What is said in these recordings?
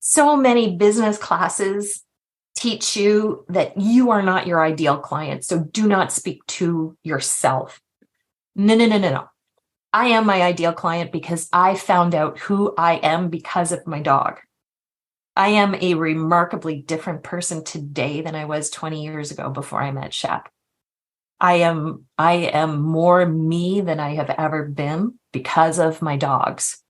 So many business classes teach you that you are not your ideal client. So do not speak to yourself. No, no, no, no, no. I am my ideal client because I found out who I am because of my dog. I am a remarkably different person today than I was 20 years ago before I met Shep. I am more me than I have ever been because of my dogs.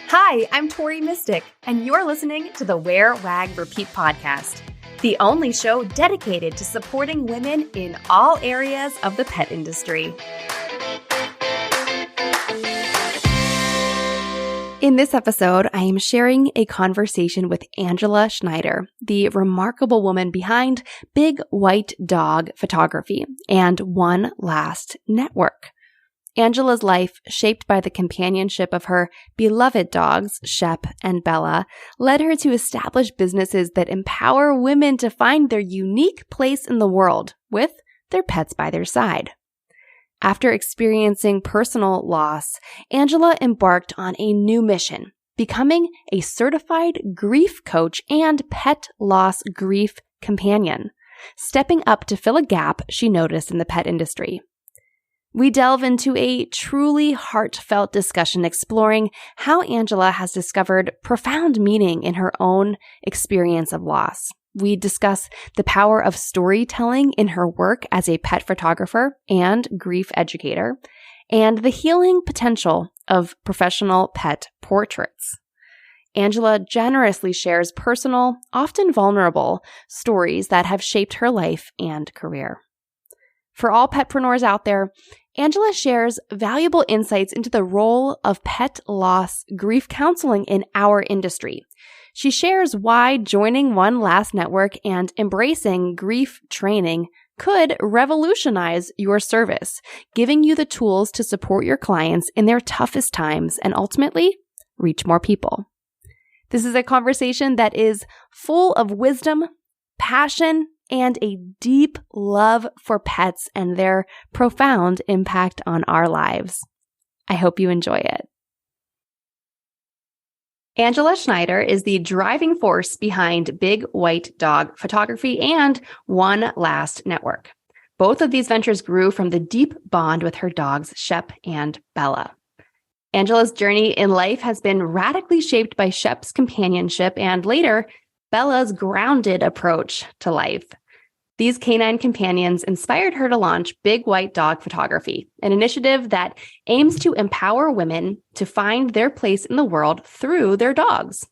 Hi, I'm Tori Mystic, and you're listening to the Wear, Wag, Repeat podcast, the only show dedicated to supporting women in all areas of the pet industry. In this episode, I am sharing a conversation with Angela Schneider, the remarkable woman behind Big White Dog Photography and One Last Network. Angela's life, shaped by the companionship of her beloved dogs, Shep and Bella, led her to establish businesses that empower women to find their unique place in the world with their pets by their side. After experiencing personal loss, Angela embarked on a new mission, becoming a certified grief coach and pet loss grief companion, stepping up to fill a gap she noticed in the pet industry. We delve into a truly heartfelt discussion exploring how Angela has discovered profound meaning in her own experience of loss. We discuss the power of storytelling in her work as a pet photographer and grief educator, and the healing potential of professional pet portraits. Angela generously shares personal, often vulnerable, stories that have shaped her life and career. For all petpreneurs out there, Angela shares valuable insights into the role of pet loss grief counseling in our industry. She shares why joining One Last Network and embracing grief training could revolutionize your service, giving you the tools to support your clients in their toughest times and ultimately reach more people. This is a conversation that is full of wisdom, passion, and a deep love for pets and their profound impact on our lives. I hope you enjoy it. Angela Schneider is the driving force behind Big White Dog Photography and One Last Network. Both of these ventures grew from the deep bond with her dogs, Shep and Bella. Angela's journey in life has been radically shaped by Shep's companionship and later, Bella's grounded approach to life. These canine companions inspired her to launch Big White Dog Photography, an initiative that aims to empower women to find their place in the world through their dogs.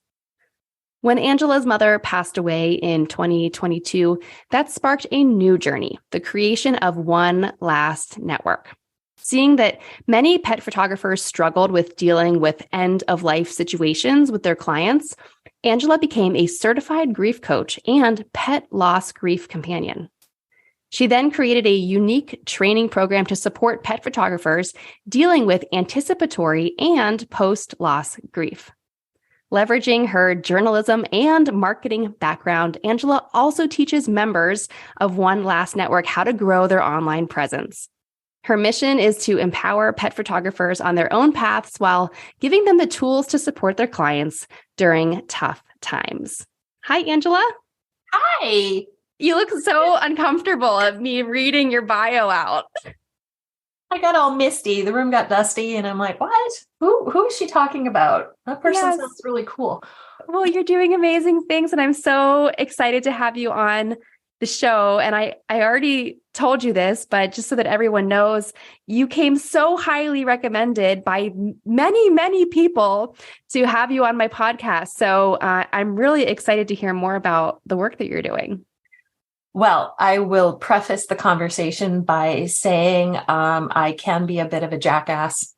When Angela's mother passed away in 2022, that sparked a new journey, the creation of One Last Network. Seeing that many pet photographers struggled with dealing with end-of-life situations with their clients, Angela became a certified grief coach and pet loss grief companion. She then created a unique training program to support pet photographers dealing with anticipatory and post-loss grief. Leveraging her journalism and marketing background, Angela also teaches members of One Last Network how to grow their online presence. Her mission is to empower pet photographers on their own paths while giving them the tools to support their clients during tough times. Hi, Angela. Hi. You look so uncomfortable of me reading your bio out. I got all misty. The room got dusty, and I'm like, what? Who is she talking about? That person sounds really cool. Well, you're doing amazing things, and I'm so excited to have you on the show. And I already told you this, but just so that everyone knows, you came so highly recommended by many, many people to have you on my podcast. So I'm really excited to hear more about the work that you're doing. Well, I will preface the conversation by saying I can be a bit of a jackass.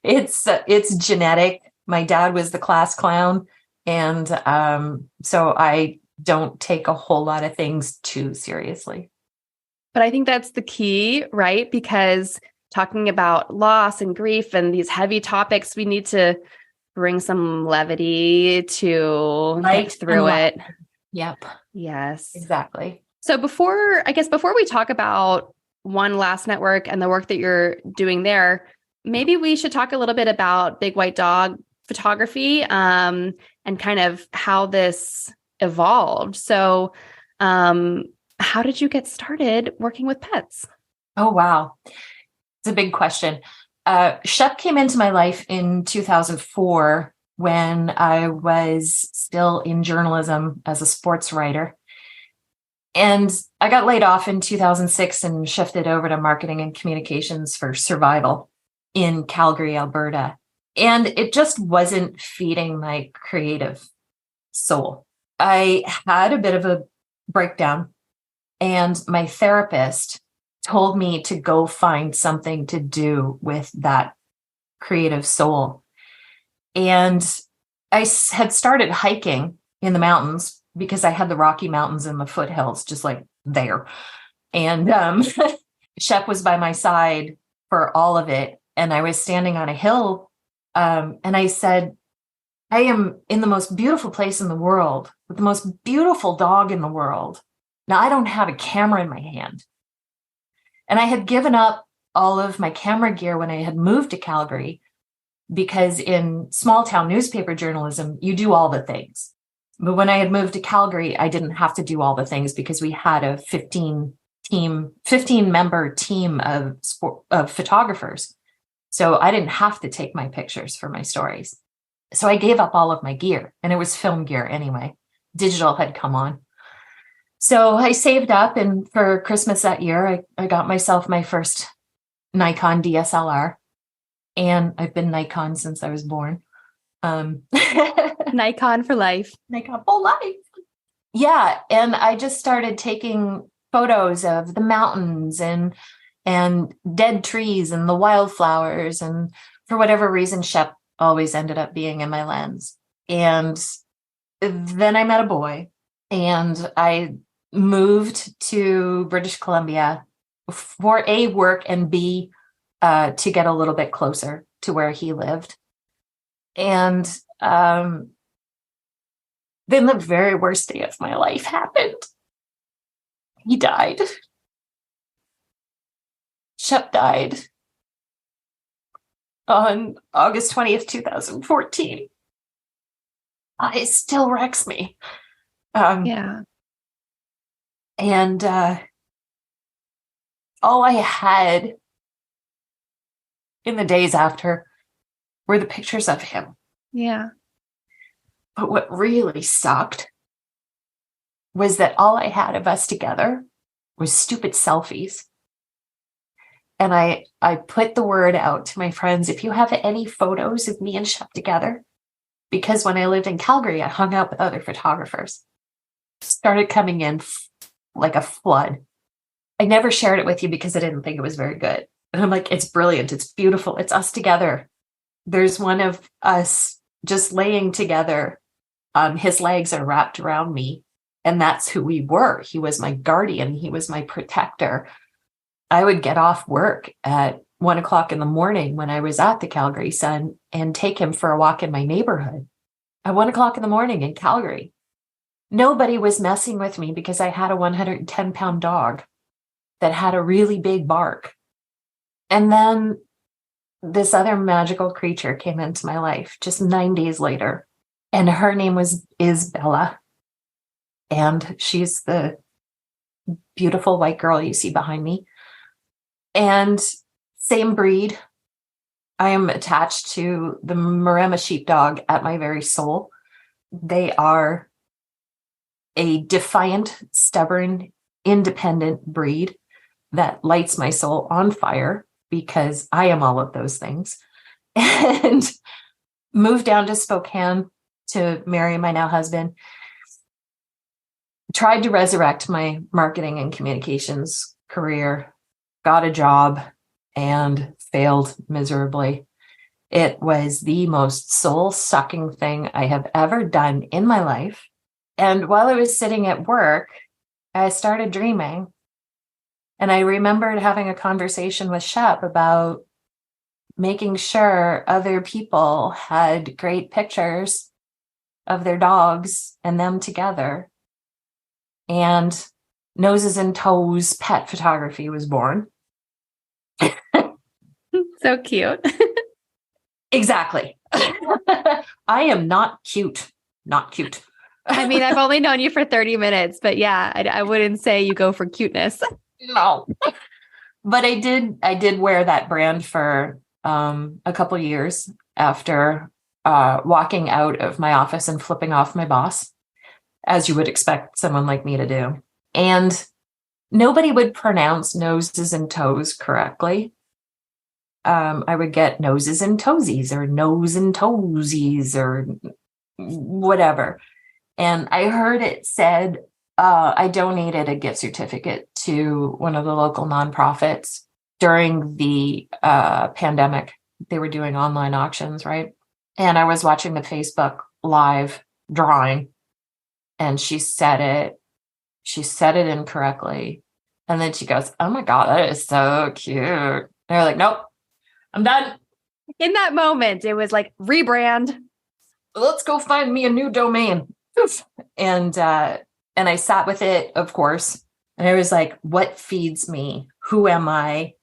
It's genetic. My dad was the class clown. And so I don't take a whole lot of things too seriously. But I think that's the key, right? Because talking about loss and grief and these heavy topics, we need to bring some levity to get through it. Yep. Yes. Exactly. So before we talk about One Last Network and the work that you're doing there, maybe we should talk a little bit about Big White Dog photography and kind of how this evolved. So, how did you get started working with pets? Oh, wow. It's a big question. Shep came into my life in 2004 when I was still in journalism as a sports writer. And I got laid off in 2006 and shifted over to marketing and communications for survival in Calgary, Alberta. And it just wasn't feeding my creative soul. I had a bit of a breakdown, and my therapist told me to go find something to do with that creative soul. And I had started hiking in the mountains because I had the Rocky Mountains and the foothills just like there. And Shep was by my side for all of it. And I was standing on a hill. And I said, I am in the most beautiful place in the world with the most beautiful dog in the world. Now I don't have a camera in my hand. And I had given up all of my camera gear when I had moved to Calgary, because in small town newspaper journalism, you do all the things. But when I had moved to Calgary, I didn't have to do all the things because we had a 15 member team of photographers. So I didn't have to take my pictures for my stories. So I gave up all of my gear, and it was film gear anyway. Digital had come on. So I saved up, and for Christmas that year, I got myself my first Nikon DSLR, and I've been Nikon since I was born. Nikon for life. Nikon for life. Yeah, and I just started taking photos of the mountains and dead trees and the wildflowers, and for whatever reason, Shep always ended up being in my lens. And then I met a boy, and I moved to British Columbia for A, work, and B, to get a little bit closer to where he lived. And then the very worst day of my life happened. He died. Shep died on August 20th, 2014. It still wrecks me. Yeah. And all I had in the days after were the pictures of him. Yeah. But what really sucked was that all I had of us together was stupid selfies. And I put the word out to my friends, if you have any photos of me and Shep together, because when I lived in Calgary, I hung out with other photographers, started coming in like a flood. I never shared it with you because I didn't think it was very good. And I'm like, it's brilliant. It's beautiful. It's us together. There's one of us just laying together. His legs are wrapped around me. And that's who we were. He was my guardian. He was my protector. I would get off work at 1:00 in the morning when I was at the Calgary Sun and take him for a walk in my neighborhood at 1:00 in the morning in Calgary. Nobody was messing with me because I had a 110-pound dog that had a really big bark. And then this other magical creature came into my life just 9 days later. And her name is Bella. And she's the beautiful white girl you see behind me. And same breed. I am attached to the Maremma sheepdog at my very soul. They are a defiant, stubborn, independent breed that lights my soul on fire because I am all of those things. And moved down to Spokane to marry my now husband. Tried to resurrect my marketing and communications career, got a job, and failed miserably. It was the most soul-sucking thing I have ever done in my life. And while I was sitting at work, I started dreaming. And I remembered having a conversation with Shep about making sure other people had great pictures of their dogs and them together. And Noses and Toes pet photography was born. So cute. Exactly. I am not cute. Not cute. I mean, I've only known you for 30 minutes, but yeah, I wouldn't say you go for cuteness. No. But I did wear that brand for a couple years after walking out of my office and flipping off my boss, as you would expect someone like me to do. And nobody would pronounce noses and toes correctly. I would get noses and toesies or nose and toesies or whatever. And I heard it said, I donated a gift certificate to one of the local nonprofits during the pandemic. They were doing online auctions, right? And I was watching the Facebook Live drawing, and she said it incorrectly. And then she goes, "Oh my God, that is so cute." And they're like, "Nope, I'm done." In that moment, it was like, rebrand. Let's go find me a new domain. And I sat with it, of course. And I was like, what feeds me? Who am I?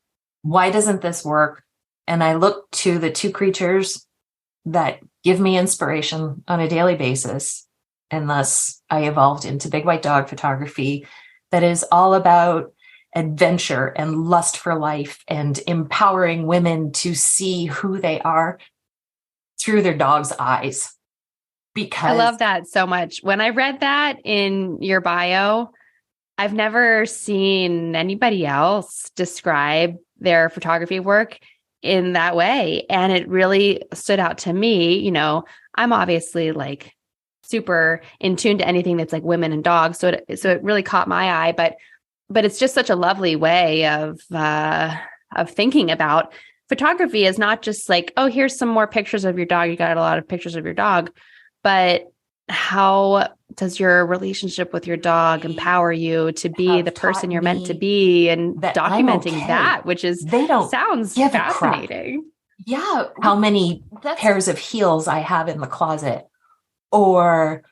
Why doesn't this work? And I looked to the two creatures that give me inspiration on a daily basis. And thus I evolved into big white dog photography that is all about adventure and lust for life and empowering women to see who they are through their dog's eyes. Because I love that so much. When I read that in your bio, I've never seen anybody else describe their photography work in that way. And it really stood out to me. You know, I'm obviously like super in tune to anything that's like women and dogs. So it really caught my eye, but it's just such a lovely way of thinking about photography is not just like, oh, here's some more pictures of your dog. You got a lot of pictures of your dog, but how does your relationship with your dog empower you to be the person you're meant to be, and documenting that, which is, sounds fascinating. Yeah. How many pairs of heels I have in the closet, or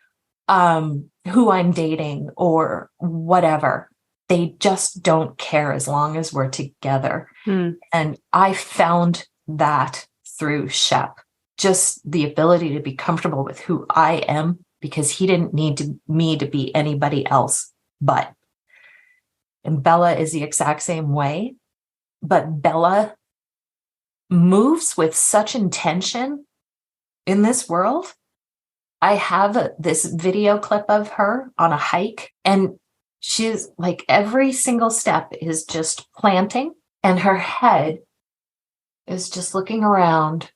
who I'm dating or whatever. They just don't care as long as we're together. And I found that through Shep, just the ability to be comfortable with who I am, because he didn't need me to be anybody else but. And Bella is the exact same way, but Bella moves with such intention in this world. I have this video clip of her on a hike, and she's like, every single step is just planting, and her head is just looking around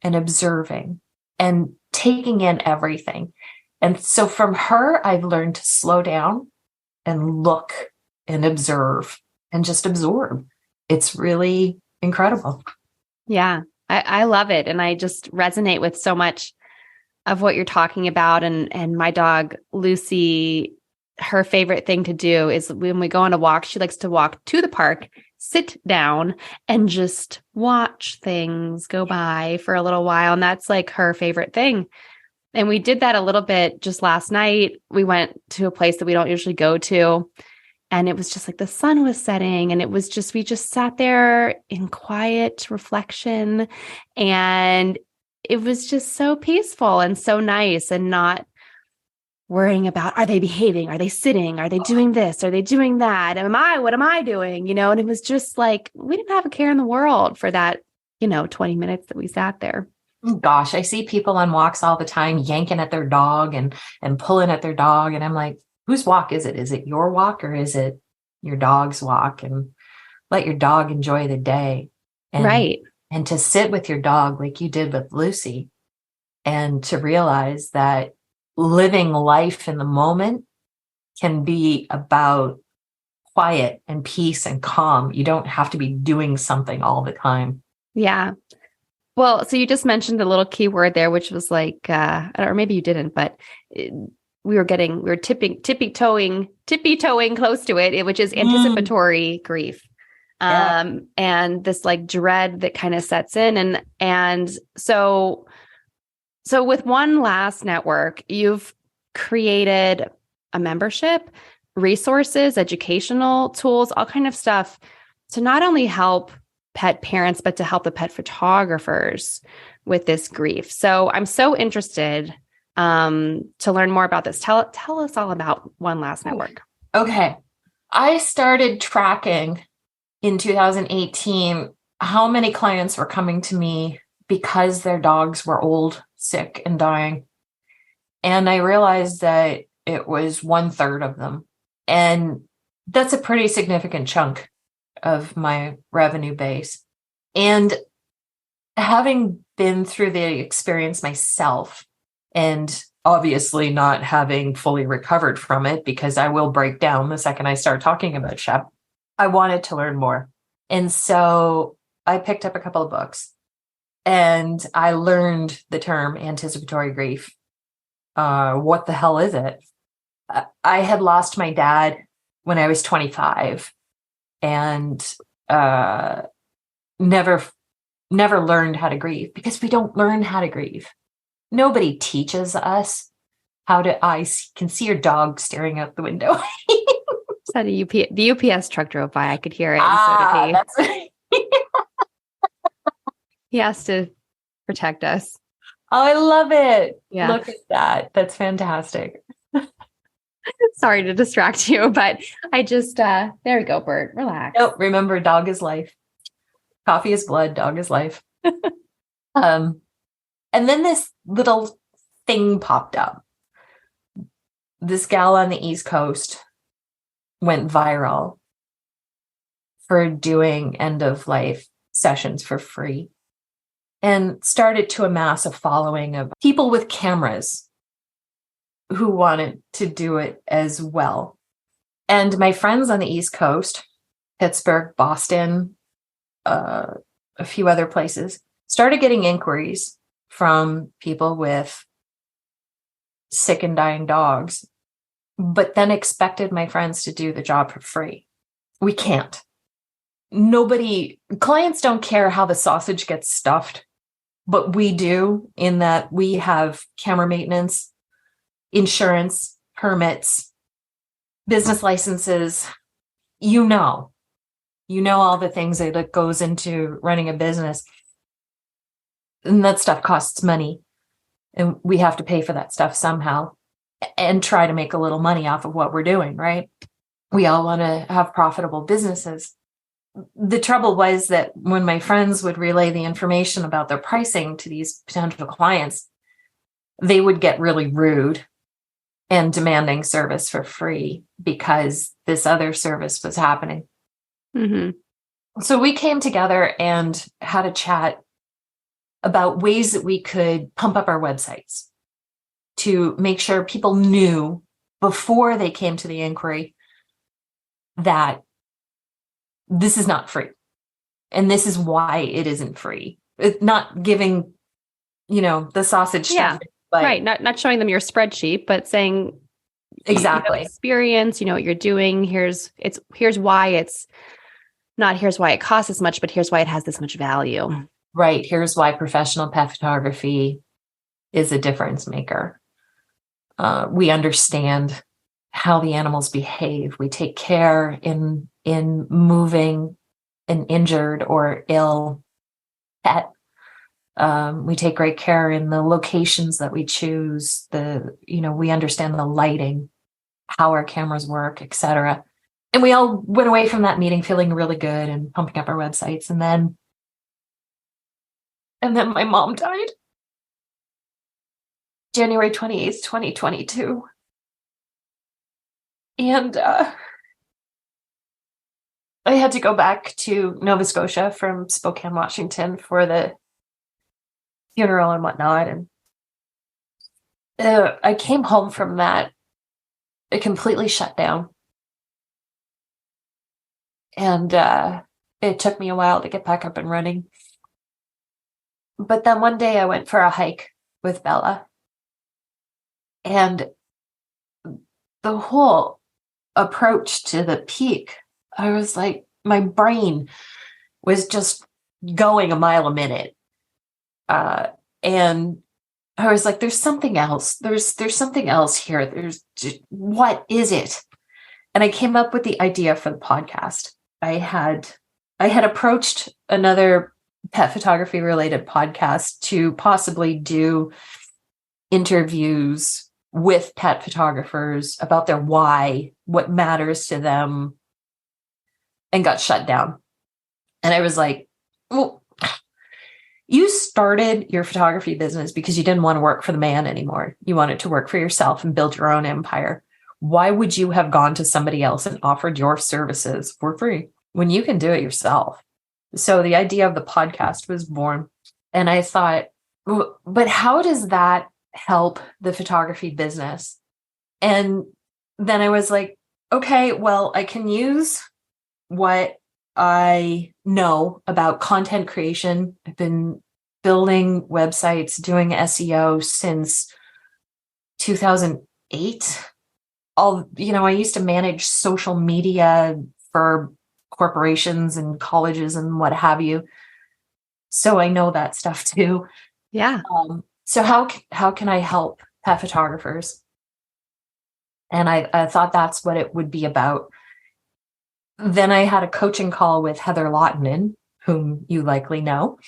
and observing and taking in everything. And so from her, I've learned to slow down and look and observe and just absorb. It's really incredible. Yeah, I love it. And I just resonate with so much of what you're talking about. And my dog, Lucy, her favorite thing to do is when we go on a walk, she likes to walk to the park, sit down, and just watch things go by for a little while. And that's like her favorite thing. And we did that a little bit just last night. We went to a place that we don't usually go to, and it was just like the sun was setting, and we just sat there in quiet reflection, and it was just so peaceful and so nice, and not worrying about, are they behaving? Are they sitting? Are they doing this? Are they doing that? What am I doing? You know, and it was just like, we didn't have a care in the world for that, 20 minutes that we sat there. Gosh, I see people on walks all the time yanking at their dog and pulling at their dog. And I'm like, whose walk is it? Is it your walk, or is it your dog's walk? And let your dog enjoy the day. And, right. And to sit with your dog like you did with Lucy, and to realize that living life in the moment can be about quiet and peace and calm. You don't have to be doing something all the time. Yeah. Well, so you just mentioned a little key word there, which was like, or maybe you didn't, but we were tippy-toeing close to it, which is anticipatory grief. Yeah. And this like dread that kind of sets in. And so with One Last Network, you've created a membership, resources, educational tools, all kind of stuff to not only help pet parents, but to help the pet photographers with this grief. So I'm so interested to learn more about this. Tell us all about One Last Network. Okay. I started tracking in 2018 how many clients were coming to me because their dogs were old, sick, and dying. And I realized that it was 1/3 of them. And that's a pretty significant chunk of my revenue base. And having been through the experience myself, and obviously not having fully recovered from it, because I will break down the second I start talking about Shep, I wanted to learn more. And so I picked up a couple of books and I learned the term anticipatory grief. What the hell is it? I had lost my dad when I was 25 and never learned how to grieve, because we don't learn how to grieve. Nobody teaches us how to. I can see your dog staring out the window. So the UPS truck drove by. I could hear it. And so did he. That's right. He has to protect us. Oh, I love it. Yeah. Look at that. That's fantastic. Sorry to distract you, but I just, there we go, Bert. Relax. Nope. Remember, dog is life. Coffee is blood. Dog is life. And then this little thing popped up. This gal on the East Coast went viral for doing end of life sessions for free and started to amass a following of people with cameras who wanted to do it as well. And my friends on the East Coast, Pittsburgh, Boston, a few other places, started getting inquiries from people with sick and dying dogs, but then expected my friends to do the job for free. We can't. Clients don't care how the sausage gets stuffed, but we do, in that we have camera maintenance, insurance, permits, business licenses. You know all the things that goes into running a business. And that stuff costs money. And we have to pay for that stuff somehow and try to make a little money off of what we're doing, right? We all want to have profitable businesses. The trouble was that when my friends would relay the information about their pricing to these potential clients, they would get really rude and demanding service for free because this other service was happening. Mm-hmm. So we came together and had a chat about ways that we could pump up our websites to make sure people knew before they came to the inquiry that this is not free. And this is why it isn't free. It's not giving, the sausage stuff. But right. Not showing them your spreadsheet, but saying exactly experience, what you're doing. Here's why it's not, here's why it costs as much, but here's why it has this much value. Right. Here's why professional pet photography is a difference maker. We understand how the animals behave. We take care in moving an injured or ill pet. We take great care in the locations that we choose. We understand the lighting, how our cameras work, etc. And we all went away from that meeting feeling really good and pumping up our websites. And then my mom died. January 28th, 2022. And I had to go back to Nova Scotia from Spokane, Washington for the funeral and whatnot. And I came home from that. It completely shut down. And it took me a while to get back up and running. But then one day I went for a hike with Bella. And the whole approach to the peak, I was like, my brain was just going a mile a minute. And I was like, there's something else. There's something else here. What is it? And I came up with the idea for the podcast. I had approached another pet photography related podcast to possibly do interviews with pet photographers about their why, what matters to them, and got shut down. And I was like, well, you started your photography business because you didn't want to work for the man anymore. You wanted to work for yourself and build your own empire. Why would you have gone to somebody else and offered your services for free when you can do it yourself? So the idea of the podcast was born. And I thought, but how does that help the photography business? And then I was like, okay, well, I can use what I know about content creation. I've been building websites, doing SEO since 2008. I used to manage social media for corporations and colleges and what have you. So I know that stuff too. Yeah. So how can I help pet photographers? And I thought that's what it would be about. Then I had a coaching call with Heather Lottinen, whom you likely know.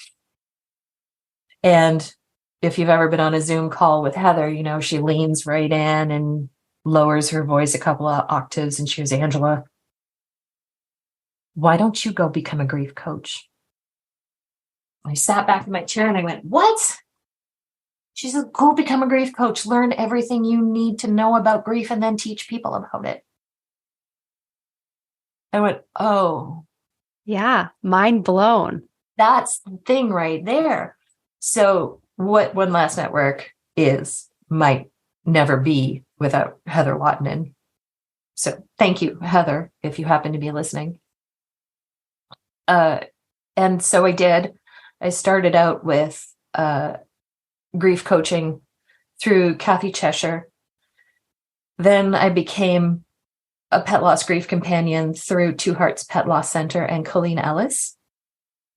And if you've ever been on a Zoom call with Heather, she leans right in and lowers her voice a couple of octaves. And she goes, Angela, why don't you go become a grief coach? I sat back in my chair and I went, what? She said, go become a grief coach, learn everything you need to know about grief, and then teach people about it. I went, oh. Yeah, mind blown. That's the thing right there. So what One Last Network might never be without Heather Lottinen. So thank you, Heather, if you happen to be listening. And so I did. I started out with grief coaching through Kathy Cheshire. Then I became a pet loss grief companion through Two Hearts Pet Loss Center and Colleen Ellis.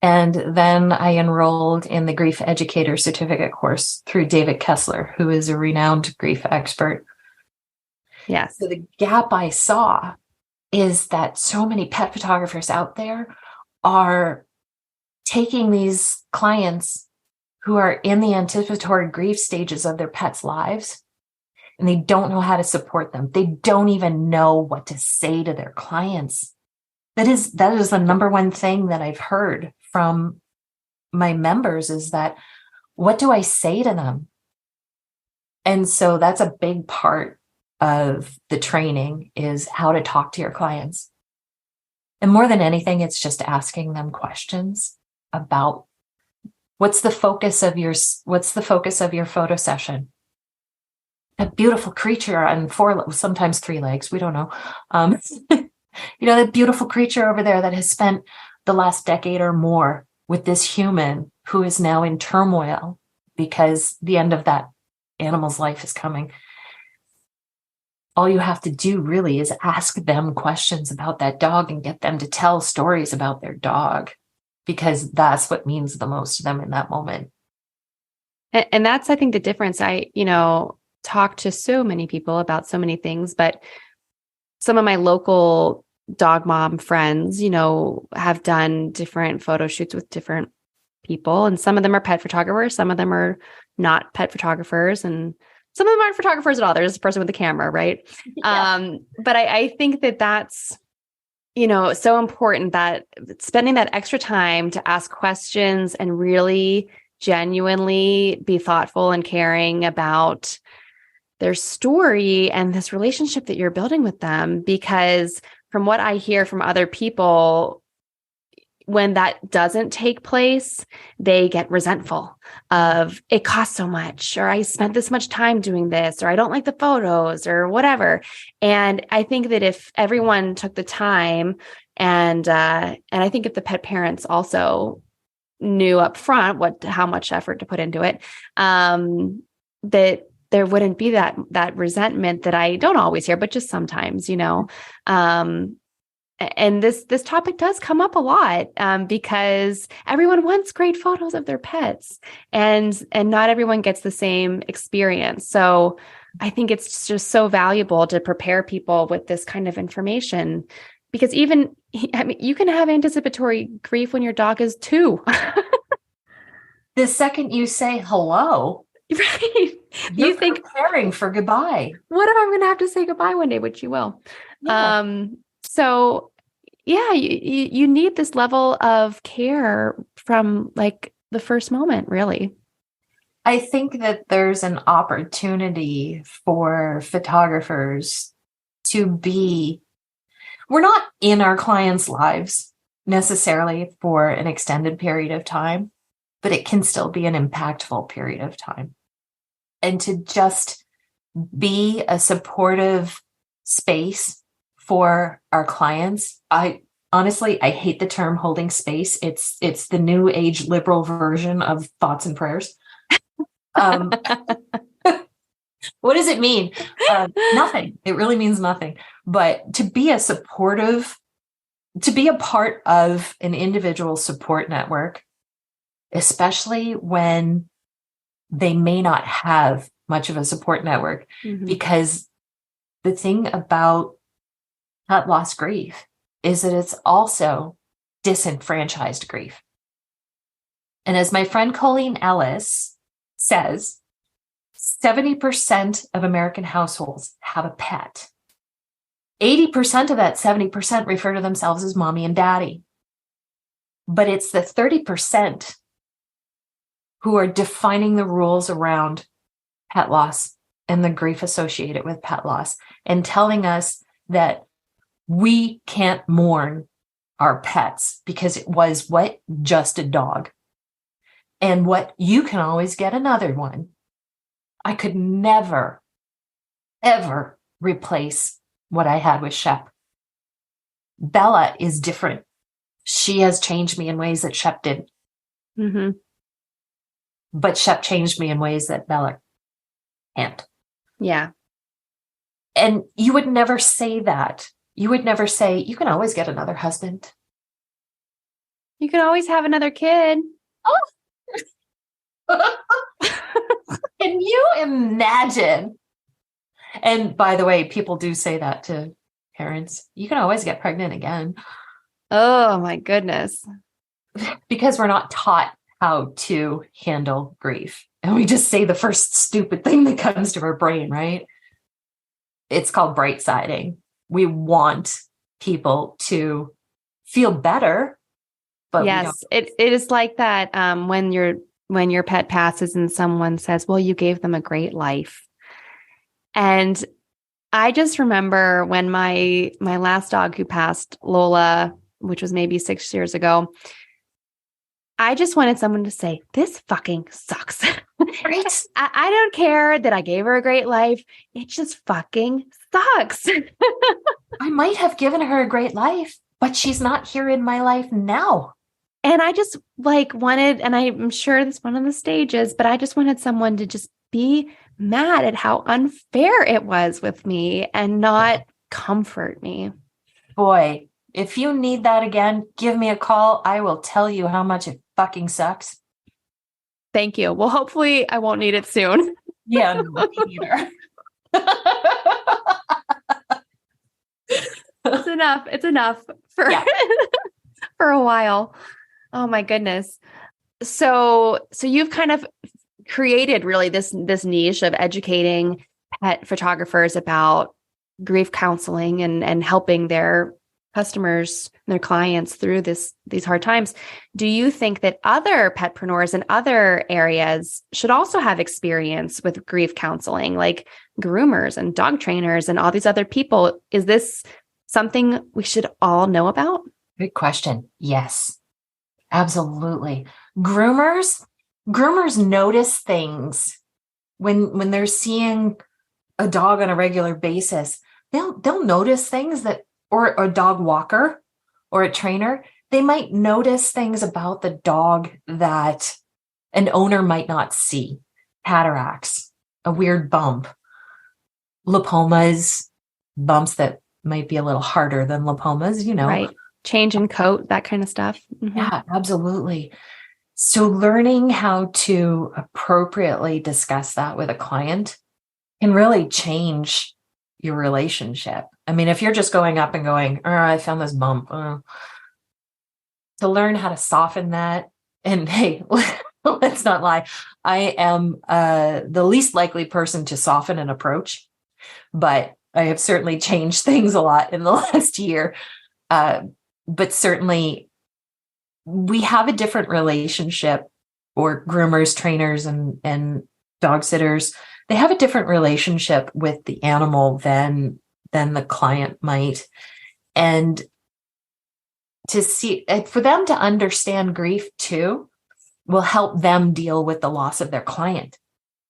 And then I enrolled in the grief educator certificate course through David Kessler, who is a renowned grief expert. Yes. So the gap I saw is that so many pet photographers out there are taking these clients who are in the anticipatory grief stages of their pets' lives, and they don't know how to support them. They don't even know what to say to their clients. That is the number one thing that I've heard from my members is that, what do I say to them? And so that's a big part of the training, is how to talk to your clients. And more than anything, it's just asking them questions about what's the focus of your photo session? A beautiful creature on sometimes 3 legs. We don't know. That beautiful creature over there that has spent the last decade or more with this human who is now in turmoil because the end of that animal's life is coming. All you have to do really is ask them questions about that dog and get them to tell stories about their dog, because that's what means the most to them in that moment. And that's, I think, the difference. I, talk to so many people about so many things, but some of my local dog mom friends, have done different photo shoots with different people. And some of them are pet photographers. Some of them are not pet photographers. And some of them aren't photographers at all. They're just a person with a camera, right? Yeah. But I think that that's, so important, that spending that extra time to ask questions and really genuinely be thoughtful and caring about their story and this relationship that you're building with them. Because from what I hear from other people, when that doesn't take place, they get resentful of, it costs so much, or I spent this much time doing this, or I don't like the photos, or whatever. And I think that if everyone took the time, and I think if the pet parents also knew up front how much effort to put into it, that there wouldn't be that resentment that I don't always hear, but just sometimes, and this topic does come up a lot, because everyone wants great photos of their pets, and not everyone gets the same experience. So I think it's just so valuable to prepare people with this kind of information, because you can have anticipatory grief when your dog is 2. The second you say hello, Right. you're You think, preparing for goodbye. what if I'm going to have to say goodbye one day, which you will. Yeah. So yeah, you need this level of care from like the first moment, really. I think that there's an opportunity for photographers to be, we're not in our clients' lives necessarily for an extended period of time, but it can still be an impactful period of time. And to just be a supportive space for our clients. I honestly, I hate the term holding space. It's the new age liberal version of thoughts and prayers. Um, what does it mean? Nothing. It really means nothing. But to be a supportive, to be a part of an individual support network, especially when they may not have much of a support network, because the thing about pet loss grief is that it's also disenfranchised grief. And as my friend Colleen Ellis says, 70% of American households have a pet. 80% of that 70% refer to themselves as mommy and daddy. But it's the 30% who are defining the rules around pet loss and the grief associated with pet loss and telling us that we can't mourn our pets because it was what? Just a dog. And what? You can always get another one. I could never, ever replace what I had with Shep. Bella is different. She has changed me in ways that Shep didn't. But Shep changed me in ways that Bella can't. Yeah. And you would never say that. You would never say, you can always get another husband. You can always have another kid. Oh. Can you imagine? And by the way, people do say that to parents. You can always get pregnant again. Oh my goodness. Because we're not taught how to handle grief. And we just say the first stupid thing that comes to our brain, right? It's called bright siding. We want people to feel better, but yes, it is like that when your pet passes and someone says, well, you gave them a great life. And I just remember when my last dog who passed, Lola, which was maybe 6 years ago, I just wanted someone to say, this fucking sucks. Right? I don't care that I gave her a great life. It just fucking sucks. I might have given her a great life, but she's not here in my life now. And I just wanted, and I'm sure this is one of the stages, but I just wanted someone to just be mad at how unfair it was with me and not comfort me. Boy, if you need that again, give me a call. I will tell you how much it fucking sucks. Thank you. Well, hopefully I won't need it soon. Yeah, no, me neither. It's enough for for a while. Oh my goodness. So you've kind of created really this niche of educating pet photographers about grief counseling and helping their customers, their clients through these hard times. Do you think that other petpreneurs in other areas should also have experience with grief counseling, like groomers and dog trainers and all these other people? Is this something we should all know about? Good question. Yes, absolutely. Groomers notice things when they're seeing a dog on a regular basis. They'll notice things that, or a dog walker or a trainer, they might notice things about the dog that an owner might not see. Cataracts, a weird bump, lipomas, bumps that might be a little harder than lipomas, Right. Change in coat, that kind of stuff. Yeah, absolutely. So learning how to appropriately discuss that with a client can really change your relationship. I mean, if you're just going up and going, I found this bump, to learn how to soften that. And hey, let's not lie. I am the least likely person to soften an approach, but I have certainly changed things a lot in the last year. But certainly we have a different relationship, or groomers, trainers, and dog sitters. They have a different relationship with the animal than the client might. And to see, for them to understand grief too, will help them deal with the loss of their client.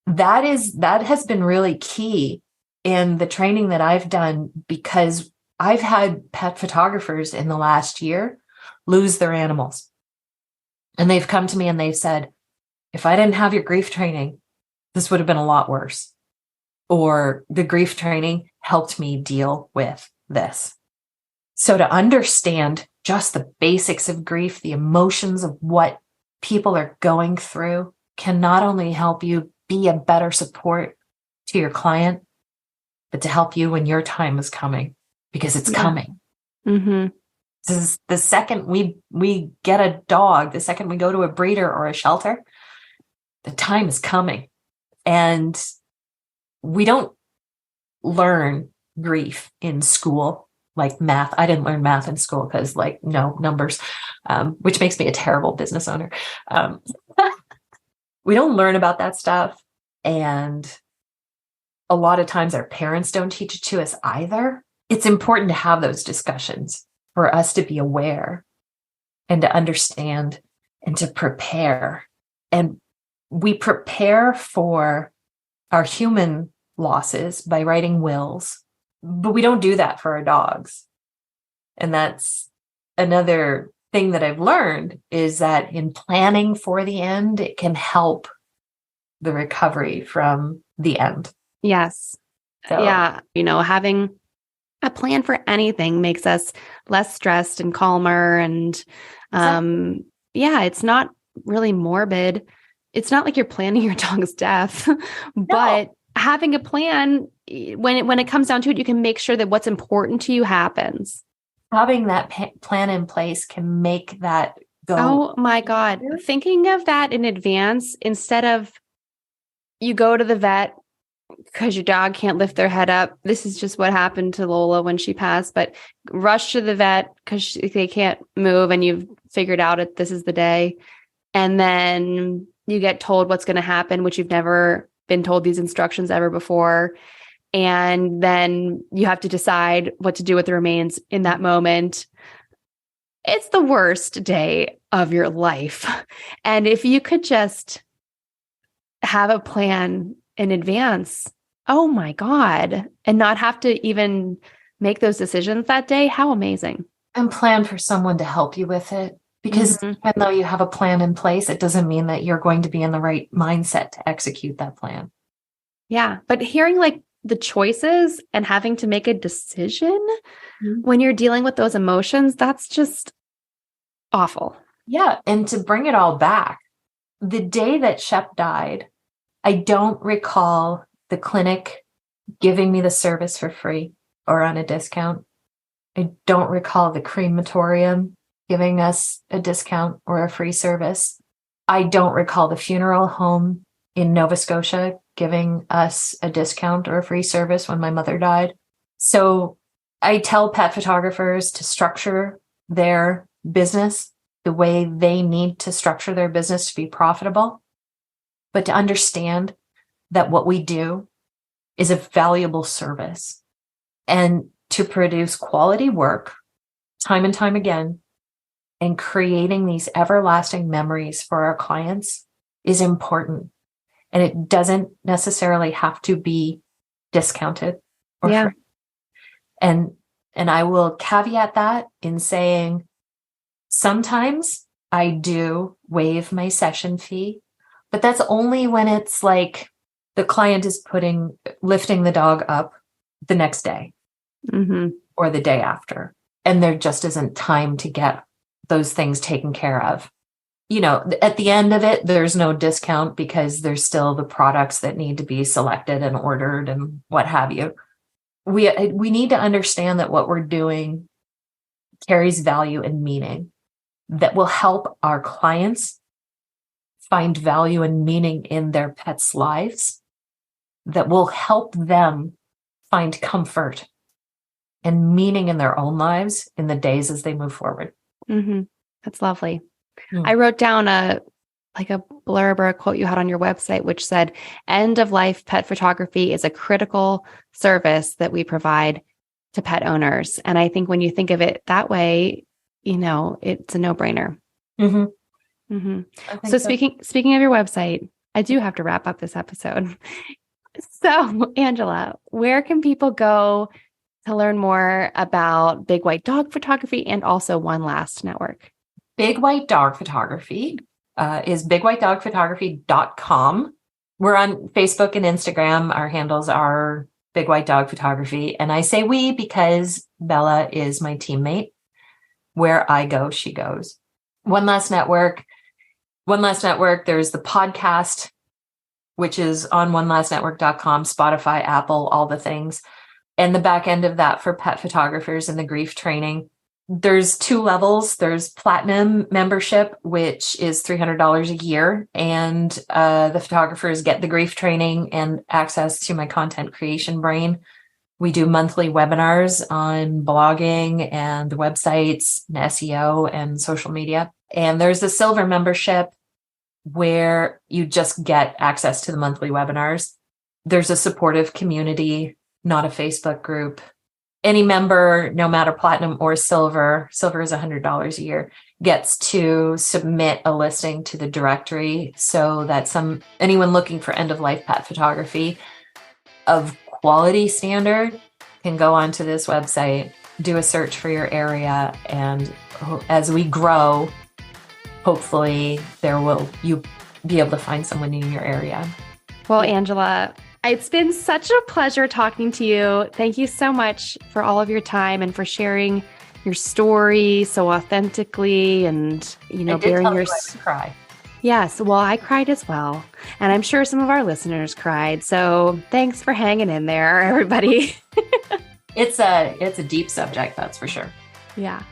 That has been really key in the training that I've done, because I've had pet photographers in the last year lose their animals. And they've come to me and they've said, if I didn't have your grief training, this would have been a lot worse. Or the grief training helped me deal with this. So to understand just the basics of grief, the emotions of what people are going through, can not only help you be a better support to your client, but to help you when your time is coming, because it's coming. Mm-hmm. This is the second we get a dog, the second we go to a breeder or a shelter, the time is coming. And we don't learn grief in school like math. I didn't learn math in school because no numbers, which makes me a terrible business owner. We don't learn about that stuff. And a lot of times our parents don't teach it to us either. It's important to have those discussions for us to be aware and to understand and to prepare. And we prepare for our human losses by writing wills, but we don't do that for our dogs. And that's another thing that I've learned, is that in planning for the end, it can help the recovery from the end. Yes. So, yeah. Having a plan for anything makes us less stressed and calmer. And exactly. it's not really morbid. It's not like you're planning your dog's death, but having a plan, when it comes down to it, you can make sure that what's important to you happens. Having that plan in place can make that go. Oh my God. Thinking of that in advance, instead of you go to the vet because your dog can't lift their head up. This is just what happened to Lola when she passed, but rush to the vet because they can't move and you've figured out this is the day. And then you get told what's going to happen, which you've never been told these instructions ever before. And then you have to decide what to do with the remains in that moment. It's the worst day of your life. And if you could just have a plan in advance, oh my God, and not have to even make those decisions that day, how amazing. And plan for someone to help you with it. Because even though you have a plan in place, it doesn't mean that you're going to be in the right mindset to execute that plan. Yeah. But hearing the choices and having to make a decision when you're dealing with those emotions, that's just awful. Yeah. And to bring it all back, the day that Shep died, I don't recall the clinic giving me the service for free or on a discount. I don't recall the crematorium giving us a discount or a free service. I don't recall the funeral home in Nova Scotia giving us a discount or a free service when my mother died. So I tell pet photographers to structure their business the way they need to structure their business to be profitable, but to understand that what we do is a valuable service, and to produce quality work time and time again and creating these everlasting memories for our clients is important. And it doesn't necessarily have to be discounted or free. And I will caveat that in saying, sometimes I do waive my session fee, but that's only when it's like the client is lifting the dog up the next day or the day after, and there just isn't time to get those things taken care of. At the end of it, there's no discount because there's still the products that need to be selected and ordered and what have you. We need to understand that what we're doing carries value and meaning that will help our clients find value and meaning in their pets' lives that will help them find comfort and meaning in their own lives in the days as they move forward. Mm-hmm. That's lovely. Mm. I wrote down a blurb or a quote you had on your website, which said, "End of life pet photography is a critical service that we provide to pet owners." And I think when you think of it that way, it's a no-brainer. Mm-hmm. Mm-hmm. So speaking of your website, I do have to wrap up this episode. So, Angela, where can people go to learn more about Big White Dog Photography and also One Last Network? Big White Dog Photography is bigwhitedogphotography.com. We're on Facebook and Instagram. Our handles are Big White Dog Photography. And I say we because Bella is my teammate. Where I go, she goes. One Last Network, there's the podcast, which is on onelastnetwork.com, Spotify, Apple, all the things. And the back end of that for pet photographers and the grief training. There's 2 levels. There's platinum membership, which is $300 a year. And the photographers get the grief training and access to my content creation brain. We do monthly webinars on blogging and the websites and SEO and social media. And there's the silver membership where you just get access to the monthly webinars. There's a supportive community, not a Facebook group. Any member, no matter platinum or silver is $100 a year, gets to submit a listing to the directory so that anyone looking for end-of-life pet photography of quality standard can go onto this website, do a search for your area, and as we grow, hopefully you'll be able to find someone in your area. Well, Angela, it's been such a pleasure talking to you. Thank you so much for all of your time and for sharing your story so authentically and, bearing your cry. Yes, well, I cried as well. And I'm sure some of our listeners cried. So thanks for hanging in there, everybody. It's a deep subject, that's for sure. Yeah.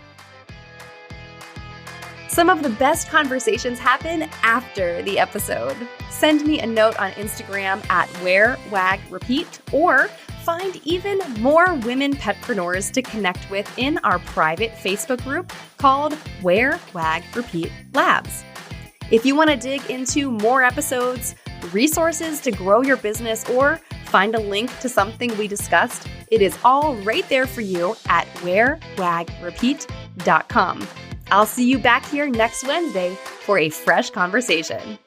Some of the best conversations happen after the episode. Send me a note on Instagram at WearWagRepeat, or find even more women petpreneurs to connect with in our private Facebook group called Wear, Wag, Repeat Labs. If you want to dig into more episodes, resources to grow your business, or find a link to something we discussed, it is all right there for you at wearwagrepeat.com. I'll see you back here next Wednesday for a fresh conversation.